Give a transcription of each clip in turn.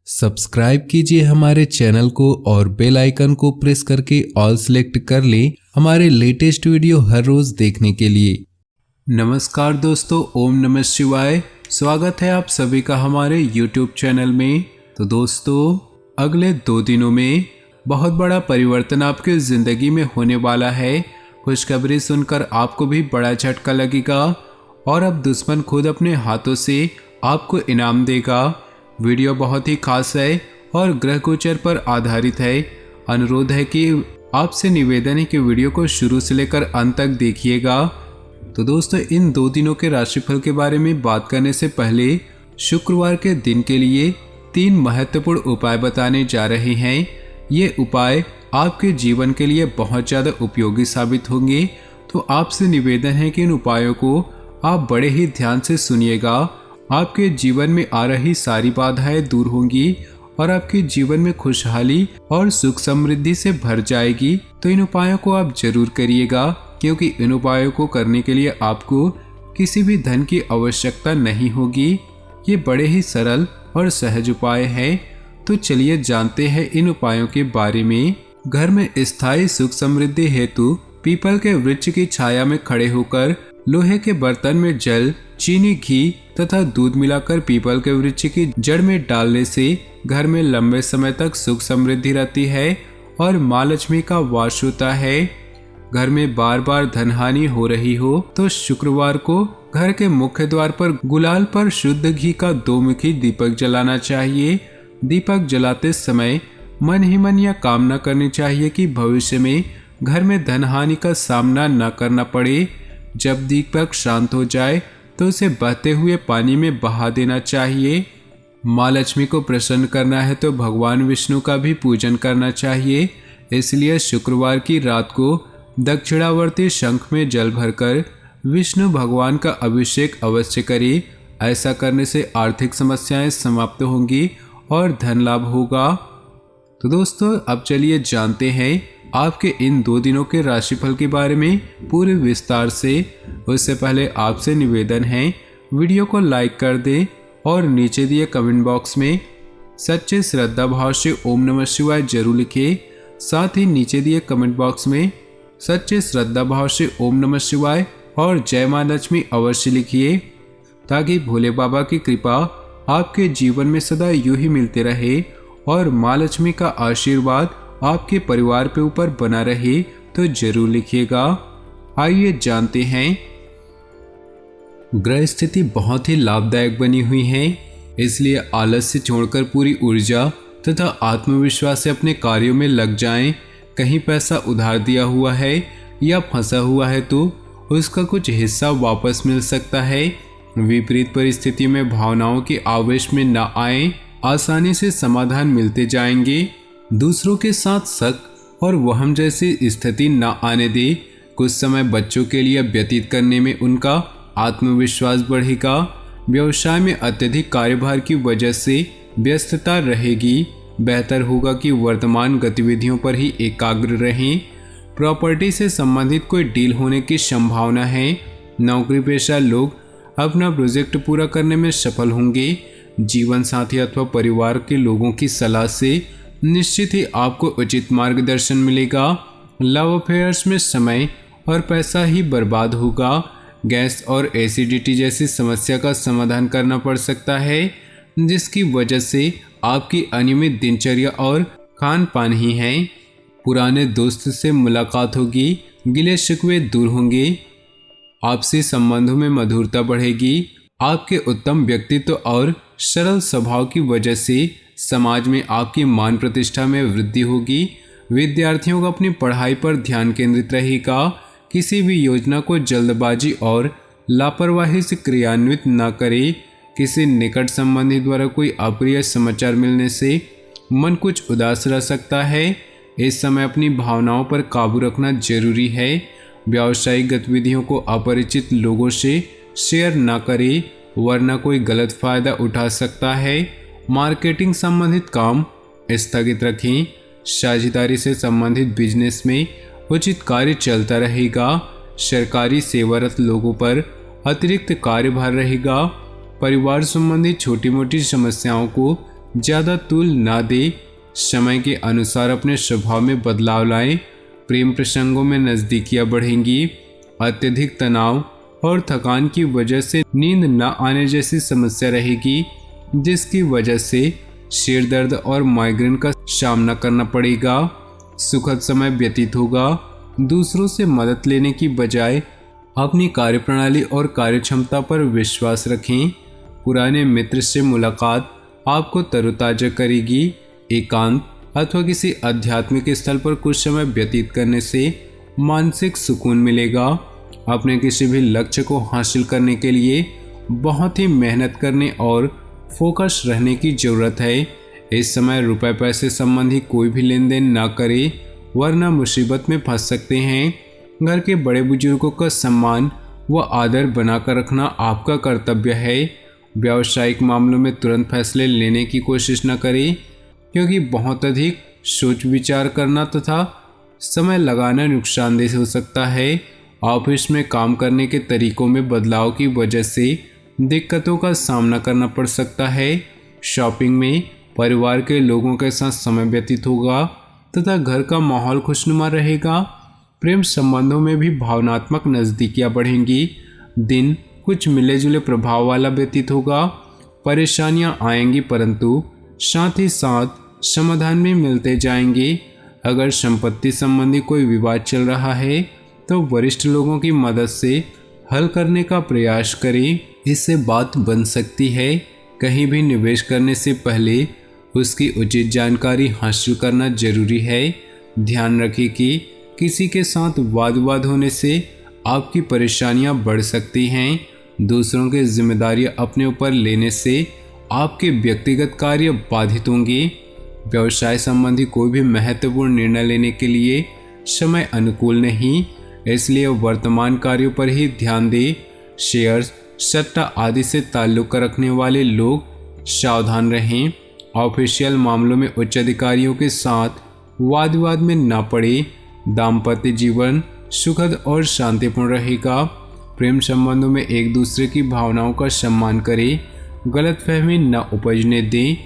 Subscribe कीजिए हमारे channel को और बेल आइकन को प्रेस करके ऑल सेलेक्ट कर लें हमारे लेटेस्ट वीडियो हर रोज देखने के लिए। नमस्कार दोस्तों, ओम नमः शिवाय। स्वागत है आप सभी का हमारे YouTube चैनल में। तो दोस्तों, अगले 2 दिनों में बहुत बड़ा परिवर्तन आपकी ज़िंदगी में होने वाला है। खुशखबरी सुनकर आपको भी बड़ा झटका लगेगा और अब दुश्मन खुद अपने हाथों से आपको इनाम देगा। वीडियो बहुत ही खास है और ग्रह गोचर पर आधारित है। अनुरोध है कि आपसे निवेदन है कि वीडियो को शुरू से लेकर अंत तक देखिएगा। तो दोस्तों, इन 2 दिनों के राशिफल के बारे में बात करने से पहले शुक्रवार के दिन के लिए 3 महत्वपूर्ण उपाय बताने जा रहे हैं। ये उपाय आपके जीवन के लिए बहुत ज़्यादा उपयोगी साबित होंगे। तो आपसे निवेदन है कि इन उपायों को आप बड़े ही ध्यान से सुनिएगा। आपके जीवन में आ रही सारी बाधाएं दूर होंगी और आपके जीवन में खुशहाली और सुख समृद्धि से भर जाएगी। तो इन उपायों को आप जरूर करिएगा, क्योंकि इन उपायों को करने के लिए आपको किसी भी धन की आवश्यकता नहीं होगी। ये बड़े ही सरल और सहज उपाय हैं। तो चलिए जानते हैं इन उपायों के बारे में। घर में स्थायी सुख समृद्धि हेतु पीपल के वृक्ष की छाया में खड़े होकर लोहे के बर्तन में जल, चीनी, घी तथा दूध मिलाकर पीपल के वृक्ष की जड़ में डालने से घर में लंबे समय तक सुख समृद्धि रहती है और माँ लक्ष्मी का वास होता है। घर में बार बार धन हानि हो रही हो तो शुक्रवार को घर के मुख्य द्वार पर गुलाल पर शुद्ध घी का 2-मुखी दीपक जलाना चाहिए। दीपक जलाते समय मन ही मन यह कामना करनी चाहिए कि भविष्य में घर में धन हानि का सामना न करना पड़े। जब दीपक शांत हो जाए तो उसे बहते हुए पानी में बहा देना चाहिए। माँ लक्ष्मी को प्रसन्न करना है तो भगवान विष्णु का भी पूजन करना चाहिए। इसलिए शुक्रवार की रात को दक्षिणावर्ती शंख में जल भरकर विष्णु भगवान का अभिषेक अवश्य करें। ऐसा करने से आर्थिक समस्याएं समाप्त होंगी और धन लाभ होगा। तो दोस्तों, अब चलिए जानते हैं आपके इन 2 दिनों के राशिफल के बारे में पूरे विस्तार से। उससे पहले आपसे निवेदन है, वीडियो को लाइक कर दें और नीचे दिए कमेंट बॉक्स में सच्चे श्रद्धा भाव से ओम नमः शिवाय जरूर लिखें। साथ ही नीचे दिए कमेंट बॉक्स में सच्चे श्रद्धा भाव से ओम नमः शिवाय और जय माँ लक्ष्मी अवश्य लिखिए, ताकि भोले बाबा की कृपा आपके जीवन में सदा यूं ही मिलते रहे और माँ लक्ष्मी का आशीर्वाद आपके परिवार पे ऊपर बना रहे। तो जरूर लिखिएगा। आइए जानते हैं। ग्रह स्थिति बहुत ही लाभदायक बनी हुई है, इसलिए आलस्य छोड़कर पूरी ऊर्जा तथा आत्मविश्वास से अपने कार्यों में लग जाएं। कहीं पैसा उधार दिया हुआ है या फंसा हुआ है तो उसका कुछ हिस्सा वापस मिल सकता है। विपरीत परिस्थिति में भावनाओं के आवेश में न आए, आसानी से समाधान मिलते जाएंगे। दूसरों के साथ शक और वहम जैसी स्थिति न आने दे। कुछ समय बच्चों के लिए व्यतीत करने में उनका आत्मविश्वास बढ़ेगा। व्यवसाय में अत्यधिक कार्यभार की वजह से व्यस्तता रहेगी। बेहतर होगा कि वर्तमान गतिविधियों पर ही एकाग्र रहें। प्रॉपर्टी से संबंधित कोई डील होने की संभावना है। नौकरी पेशा लोग अपना प्रोजेक्ट पूरा करने में सफल होंगे। जीवन साथी अथवा परिवार के लोगों की सलाह से निश्चित ही आपको उचित मार्गदर्शन मिलेगा। लव अफेयर्स में समय और पैसा ही बर्बाद होगा। गैस और एसिडिटी जैसी समस्या का समाधान करना पड़ सकता है, जिसकी वजह से आपकी अनियमित दिनचर्या और खान पान ही है। पुराने दोस्त से मुलाकात होगी, गिले शिकवे दूर होंगे। आपसी संबंधों में मधुरता बढ़ेगी। आपके उत्तम व्यक्तित्व और सरल स्वभाव की वजह से समाज में आपकी मान प्रतिष्ठा में वृद्धि होगी। विद्यार्थियों को अपनी पढ़ाई पर ध्यान केंद्रित रहेगा। किसी भी योजना को जल्दबाजी और लापरवाही से क्रियान्वित न करें। किसी निकट संबंधी द्वारा कोई अप्रिय समाचार मिलने से मन कुछ उदास रह सकता है। इस समय अपनी भावनाओं पर काबू रखना जरूरी है। व्यावसायिक गतिविधियों को अपरिचित लोगों से शेयर न करें, वरना कोई गलत फायदा उठा सकता है। मार्केटिंग संबंधित काम स्थगित रखें। साझेदारी से संबंधित बिजनेस में उचित कार्य चलता रहेगा। सरकारी सेवारत लोगों पर अतिरिक्त कार्यभार रहेगा। परिवार संबंधी छोटी मोटी समस्याओं को ज़्यादा तूल ना दे। समय के अनुसार अपने स्वभाव में बदलाव लाएं। प्रेम प्रसंगों में नज़दीकियां बढ़ेंगी। अत्यधिक तनाव और थकान की वजह से नींद न आने जैसी समस्या रहेगी, जिसकी वजह से सिर दर्द और माइग्रेन का सामना करना पड़ेगा। सुखद समय व्यतीत होगा। दूसरों से मदद लेने की बजाय अपनी कार्यप्रणाली और कार्यक्षमता पर विश्वास रखें। पुराने मित्र से मुलाकात आपको तरोताजा करेगी। एकांत अथवा किसी आध्यात्मिक स्थल पर कुछ समय व्यतीत करने से मानसिक सुकून मिलेगा। अपने किसी भी लक्ष्य को हासिल करने के लिए बहुत ही मेहनत करने और फोकस रहने की ज़रूरत है। इस समय रुपए पैसे संबंधी कोई भी लेन देन ना करें, वरना मुसीबत में फंस सकते हैं। घर के बड़े बुजुर्गों का सम्मान व आदर बनाकर रखना आपका कर्तव्य है। व्यावसायिक मामलों में तुरंत फैसले लेने की कोशिश न करें, क्योंकि बहुत अधिक सोच विचार करना तथा समय लगाना नुकसानदेह हो सकता है। ऑफिस में काम करने के तरीकों में बदलाव की वजह से दिक्कतों का सामना करना पड़ सकता है। शॉपिंग में परिवार के लोगों के साथ समय व्यतीत होगा तथा घर का माहौल खुशनुमा रहेगा। प्रेम संबंधों में भी भावनात्मक नज़दीकियां बढ़ेंगी। दिन कुछ मिले जुले प्रभाव वाला व्यतीत होगा। परेशानियां आएंगी, परंतु साथ ही साथ समाधान भी मिलते जाएंगे। अगर संपत्ति संबंधी कोई विवाद चल रहा है तो वरिष्ठ लोगों की मदद से हल करने का प्रयास करें, इससे बात बन सकती है। कहीं भी निवेश करने से पहले उसकी उचित जानकारी हासिल करना जरूरी है। ध्यान रखें कि किसी के साथ वाद विवाद होने से आपकी परेशानियां बढ़ सकती हैं। दूसरों की जिम्मेदारियां अपने ऊपर लेने से आपके व्यक्तिगत कार्य बाधित होंगे। व्यवसाय संबंधी कोई भी महत्वपूर्ण निर्णय लेने के लिए समय अनुकूल नहीं, इसलिए वर्तमान कार्यों पर ही ध्यान दें। शेयर्स, सट्टा आदि से ताल्लुक रखने वाले लोग सावधान रहें। ऑफिशियल मामलों में उच्च अधिकारियों के साथ वाद विवाद में न पड़े। दाम्पत्य जीवन सुखद और शांतिपूर्ण रहेगा। प्रेम संबंधों में एक दूसरे की भावनाओं का सम्मान करें। गलतफहमी न उपजने दें।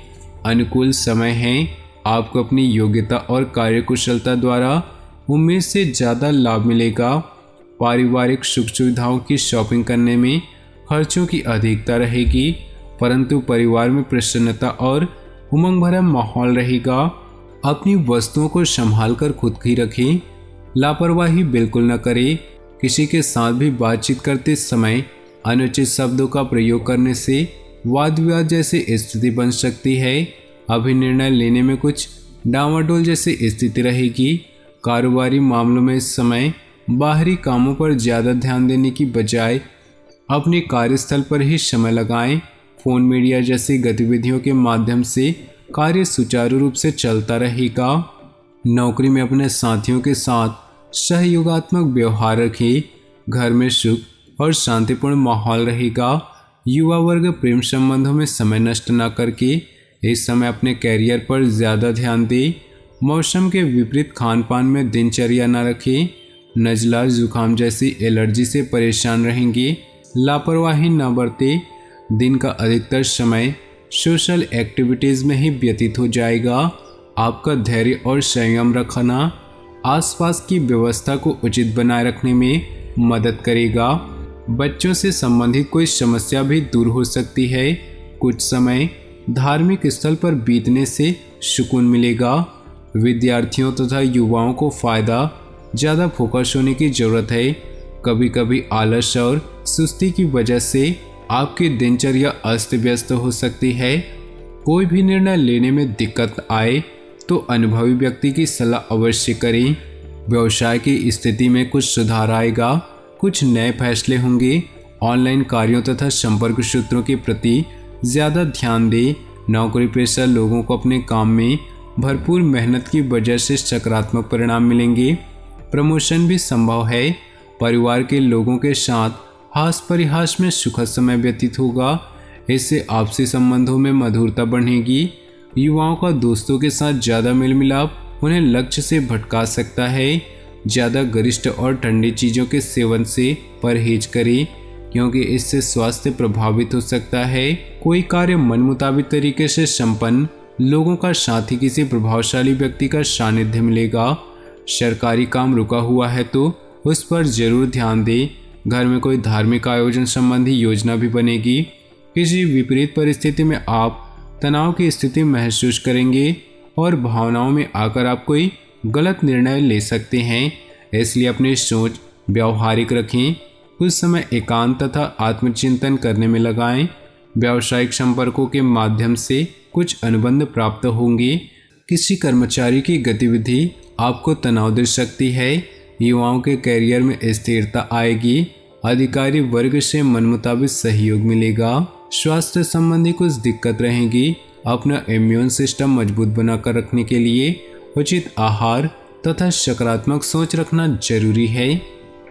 अनुकूल समय है। आपको अपनी योग्यता और कार्यकुशलता द्वारा उम्मीद से ज़्यादा लाभ मिलेगा। पारिवारिक सुख सुविधाओं की शॉपिंग करने में खर्चों की अधिकता रहेगी, परंतु परिवार में प्रसन्नता और उमंग भरा माहौल रहेगा। अपनी वस्तुओं को संभाल कर खुद ही रखें। लापरवाही बिल्कुल न करें। किसी के साथ भी बातचीत करते समय अनुचित शब्दों का प्रयोग करने से वाद विवाद जैसी स्थिति बन सकती है। अभी निर्णय लेने में कुछ डामाडोल जैसी स्थिति रहेगी। कारोबारी मामलों में इस समय बाहरी कामों पर ज़्यादा ध्यान देने की बजाय अपने कार्यस्थल पर ही समय लगाएं। फोन मीडिया जैसी गतिविधियों के माध्यम से कार्य सुचारू रूप से चलता रहेगा। नौकरी में अपने साथियों के साथ सहयोगात्मक व्यवहार रखें। घर में सुख और शांतिपूर्ण माहौल रहेगा। युवा वर्ग प्रेम संबंधों में समय नष्ट न करके इस समय अपने कैरियर पर ज़्यादा ध्यान दें। मौसम के विपरीत खान पान में दिनचर्या न रखें। नज़ला जुकाम जैसी एलर्जी से परेशान रहेंगे। लापरवाही न बरतें। दिन का अधिकतर समय सोशल एक्टिविटीज़ में ही व्यतीत हो जाएगा। आपका धैर्य और संयम रखना आसपास की व्यवस्था को उचित बनाए रखने में मदद करेगा। बच्चों से संबंधित कोई समस्या भी दूर हो सकती है। कुछ समय धार्मिक स्थल पर बीतने से सुकून मिलेगा। विद्यार्थियों तथा युवाओं को फ़ायदा ज़्यादा फोकस होने की ज़रूरत है। कभी कभी आलस और सुस्ती की वजह से आपकी दिनचर्या अस्त व्यस्त हो सकती है। कोई भी निर्णय लेने में दिक्कत आए तो अनुभवी व्यक्ति की सलाह अवश्य करें। व्यवसाय की स्थिति में कुछ सुधार आएगा। कुछ नए फैसले होंगे। ऑनलाइन कार्यों तथा संपर्क सूत्रों के प्रति ज़्यादा ध्यान दें। नौकरी पेशा लोगों को अपने काम में भरपूर मेहनत की वजह से सकारात्मक परिणाम मिलेंगे। प्रमोशन भी संभव है। परिवार के लोगों के साथ हास परिहास में सुखद समय व्यतीत होगा। इससे आपसी संबंधों में मधुरता बढ़ेगी। युवाओं का दोस्तों के साथ ज़्यादा मेल मिलाप उन्हें लक्ष्य से भटका सकता है। ज़्यादा गरिष्ठ और ठंडी चीज़ों के सेवन से परहेज करें, क्योंकि इससे स्वास्थ्य प्रभावित हो सकता है। कोई कार्य मन मुताबिक तरीके से संपन्न लोगों का साथ ही किसी प्रभावशाली व्यक्ति का सानिध्य मिलेगा। सरकारी काम रुका हुआ है तो उस पर जरूर ध्यान दें। घर में कोई धार्मिक आयोजन संबंधी योजना भी बनेगी। किसी विपरीत परिस्थिति में आप तनाव की स्थिति महसूस करेंगे और भावनाओं में आकर आप कोई गलत निर्णय ले सकते हैं, इसलिए अपनी सोच व्यावहारिक रखें। कुछ समय एकांत तथा आत्मचिंतन करने में लगाएं। व्यावसायिक संपर्कों के माध्यम से कुछ अनुबंध प्राप्त होंगे। किसी कर्मचारी की गतिविधि आपको तनाव दे सकती है। युवाओं के करियर में स्थिरता आएगी। अधिकारी वर्ग से मनमुताबिक सहयोग मिलेगा। स्वास्थ्य संबंधी कुछ दिक्कत रहेगी। अपना इम्यून सिस्टम मजबूत बनाकर रखने के लिए उचित आहार तथा सकारात्मक सोच रखना जरूरी है।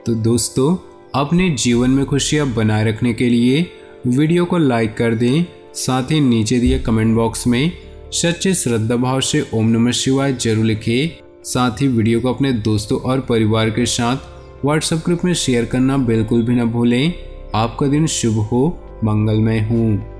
तो दोस्तों, अपने जीवन में खुशियां बनाए रखने के लिए वीडियो को लाइक कर दें। साथ ही नीचे दिए कमेंट बॉक्स में सच्चे श्रद्धा भाव से ओम नमः शिवाय जरूर लिखें। साथ ही वीडियो को अपने दोस्तों और परिवार के साथ व्हाट्सएप ग्रुप में शेयर करना बिल्कुल भी न भूलें। आपका दिन शुभ हो, मंगलमय हो।